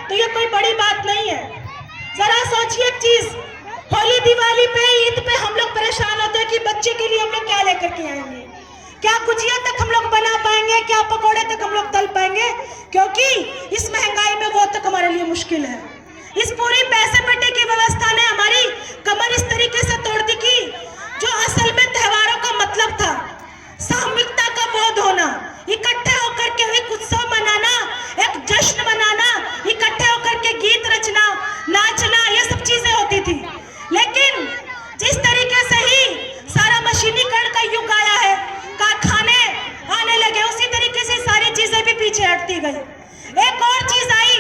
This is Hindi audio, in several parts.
तो ये कोई बड़ी बात नहीं है। जरा सोचिए एक चीज, होली दिवाली पे ईद पे हम लोग परेशान होते हैं कि बच्चे के लिए हम लोग क्या लेकर के आएंगे, क्या गुजिया तक हम लोग बना पाएंगे, क्या पकौड़े तक हम लोग तल पाएंगे, क्योंकि इस महंगाई में वो तक हमारे लिए मुश्किल है। इस पूरी पैसे पेटे की व्यवस्था ने हमारी कमर इस तरीके से तोड़ दी कि जो असल में त्योहारों का मतलब था, सामूहिकता का बोध होना, इकट्ठे होकर के एक उत्सव मनाना, एक जश्न मनाना, इकट्ठे होकर के गीत रचना, नाचना, ये सब चीजें होती थी। लेकिन जिस तरीके से ही सारा मशीनीकरण का युग आया है, कारखाने आने लगे, उसी तरीके से सारी चीजें भी पीछे हटती गई। एक और चीज आई,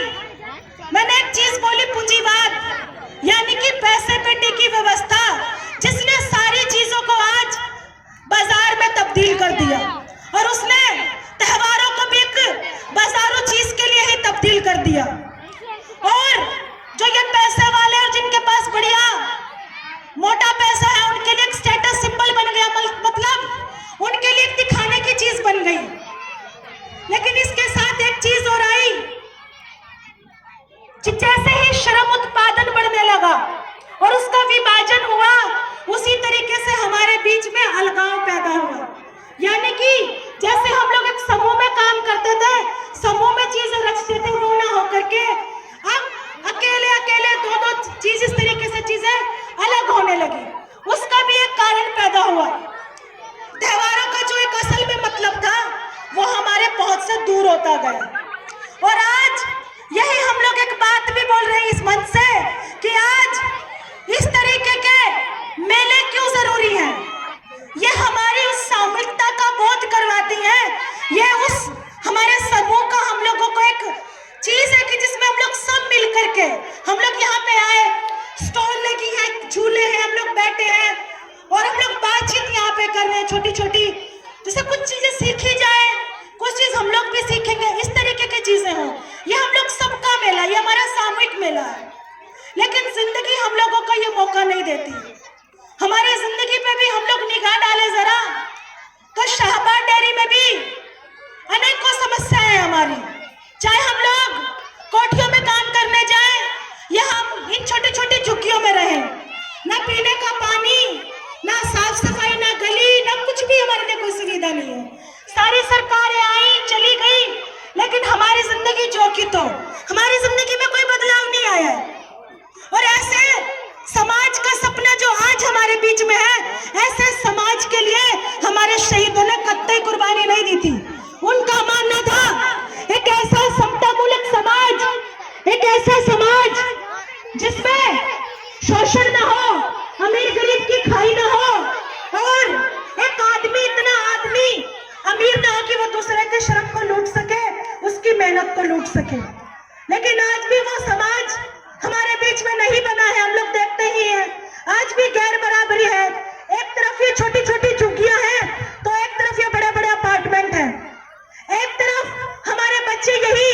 मैंने एक चीज बोली, पूंजीवाद, यानी कि पैसे पेटे की व्यवस्था, जिसने सारी चीजों को आज बाजार में तब्दील कर दिया और उसने त्योहारों को भी एक बाजारू चीज के लिए ही तब्दील कर दिया। और जो ये पैसे वाले और जिनके पास बढ़िया मोटा पैसा है, उनके लिए एक स्टेटस सिंबल बन गया, मतलब उनके लिए एक दिखाने की चीज बन गई। लेकिन इसके साथ एक चीज और आई, जैसे ही श्रम उत्पादन बढ़ने लगा और उसका विभाजन हुआ, उसी तरीके से हमारे बीच में अलगाव पैदा हुआ। यानी कि जैसे हम लोग एक समूह में काम करते थे, समूह में चीजें रचते थे, वो ना होकर के अब अकेले अकेले दो दो चीज, इस तरीके से चीजें अलग होने लगी। उसका भी एक कारण पैदा हुआ, त्योहारों का जो एक असल में मतलब था वो हमारे पहुंच से दूर होता गया। और आज यही हम लोग एक बात भी बोल रहे हैं इस मंच से कि आज इस तरीके के मेले क्यों जरूरी हैं। ये हमारी उस सामूहिकता का बोध करवाती है, ये उस हमारे समूह का हम लोगों को एक चीज है कि जिसमें हम लोग सब मिल करके, हम लोग यहाँ पे आए, स्टॉल लगी है, झूले हैं, हम लोग बैठे हैं और हम लोग बातचीत यहाँ पे कर रहे हैं छोटी छोटी, जैसे कुछ चीजें सीखी जाए, कुछ चीज हम लोग भी सीखेंगे, इस तरीके की चीजें हो। ये हम लोग सबका मेला, ये हमारा सामूहिक मेला है। लेकिन जिंदगी हम लोगों को ये मौका नहीं देती। हमारी जिंदगी पे भी हम लोग निगाह डाले जरा, तो शाहबाद डेयरी में भी अनेकों समस्याएं हैं हमारी। चाहे हम लोग कोठियों में काम करने जाएं या हम इन छोटी छोटी झुग्गियों में रहें, ना पीने का पानी, ना साफ सफाई, ना गली, ना कुछ भी हमारे लिए कोई सुविधा नहीं है। सारी सरकारें आई चली गई, लेकिन हमारी जिंदगी जो की तो हमारी जिंदगी में कोई बदलाव नहीं आया है। और ऐसे समाज का सपना जो आज हमारे बीच में है, ऐसे समाज के लिए हमारे शहीदों ने कतई कुर्बानी नहीं दी थी। उनका मानना था एक ऐसा समतामूलक समाज, एक ऐसा समाज जिसमें शोषण ना हो, अमीर गरीब की खाई ना हो, और एक आदमी इतना आदमी अमीर ना हो कि वो दूसरे के श्रम को लूट सके, उसकी मेहनत को लूट सके। लेकिन आज भी वो समाज हमारे बीच में नहीं बना है। हम लोग देखते ही हैं, आज भी गैर बराबरी है। एक तरफ ये छोटी छोटी झुग्गियां हैं, तो एक तरफ ये बड़े बड़े अपार्टमेंट हैं। एक तरफ हमारे बच्चे यही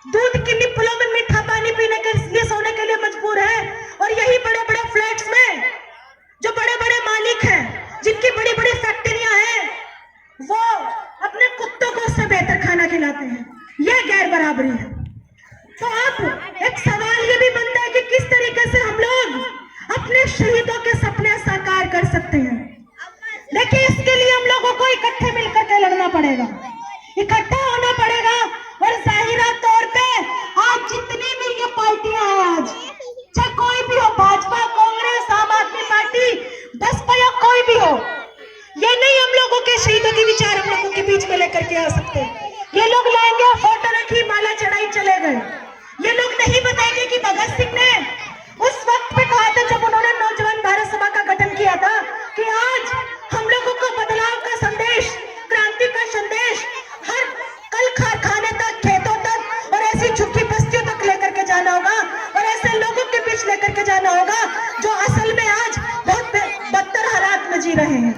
दूध की निप्पलों में मीठा पानी पीने के लिए, सोने के लिए मजबूर है, और यही बड़े बड़े फ्लैट्स में जो बड़े बड़े मालिक हैं, जिनकी बड़ी बड़ी फैक्ट्रियां हैं, वो अपने कुत्तों को उससे बेहतर खाना खिलाते हैं। यह गैर बराबरी है। तो अब एक सवाल ये भी बनता है कि किस तरीके से हम लोग अपने शहीदों के सपने साकार कर सकते हैं। देखिए, इसके लिए हम लोगों को इकट्ठे मिलकर के लड़ना पड़ेगा, इकट्ठा होना पड़ेगा। और जाहिरा तौर पे आज जितनी भी ये पार्टियां हैं, आज चाहे कोई भी हो, भाजपा, कांग्रेस, आम आदमी पार्टी, बसपा या कोई भी हो, ये नहीं हम लोगों के शहीदों के विचार हम लोगों के बीच में लेकर के आ सकते। ये लोग लाएंगे, फोटो रखी, माला चढ़ाई, चले गए। ये लोग नहीं बताएंगे कि भगत सिंह ने उस वक्त पे कहा था, जब उन्होंने नौजवान भारत सभा का गठन किया था, कि आज हम लोगों को बदलाव का संदेश, क्रांति का संदेश हर कल कारखाने तक, खेतों तक और ऐसी झुग्गी बस्तियों तक लेकर के जाना होगा, और ऐसे लोगों के बीच लेकर के जाना होगा जो असल में आज बहुत बदतर हालात में जी रहे हैं।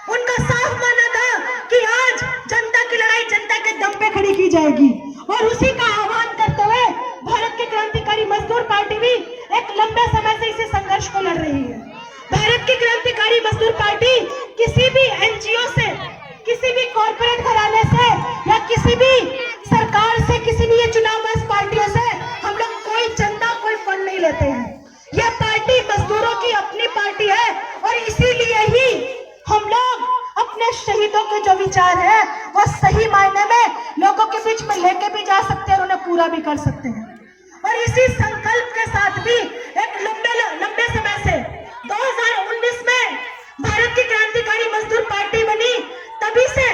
उनका साफ मानना था कि आज जनता की लड़ाई जनता के दम पे खड़ी की जाएगी, और उसी का आह्वान करते हुए भारत की क्रांतिकारी मजदूर पार्टी भी एक लंबे समय से इसी संघर्ष को लड़ रही है। भारत की क्रांतिकारी मजदूर पार्टी किसी भी एनजीओ से, किसी भी कॉर्पोरेट घराने से या किसी भी सरकार से, किसी भी ये चुनाव पार्टियों से हम लोग पूरा भी कर सकते हैं। और इसी संकल्प के साथ भी एक लंबे समय से 2019 में भारत की क्रांतिकारी मजदूर पार्टी बनी, तभी से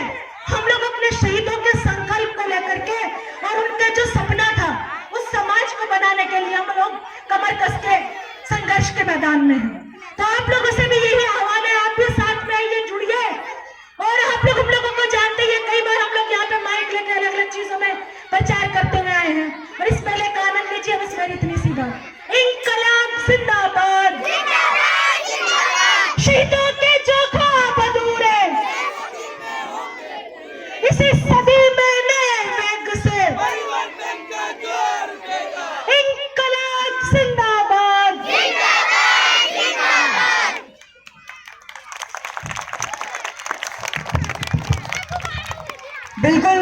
हम लोग अपने शहीदों के संकल्प को लेकर के और उनका जो सपना था उस समाज को बनाने के लिए हम लोग कमर कस के संघर्ष के मैदान में हैं। तो आप लोगों से भी यही आह्वान है, आप भी साथ में आइए, जुड़िए। और आप लोग हम लोगों को जानते हैं, कई बार हम लोग यहाँ पे माइक लेकर अलग अलग चीजों में प्रचार करते हुए आए हैं, और इस पहले का आनंद लीजिए। बस मेरी इतनी सी बात, इंकलाब जिंदाबाद, शहीदों के जो ख्वाब अधूरे इसी सदी में नए वेग से, इंकलाब जिंदाबाद। बिल्कुल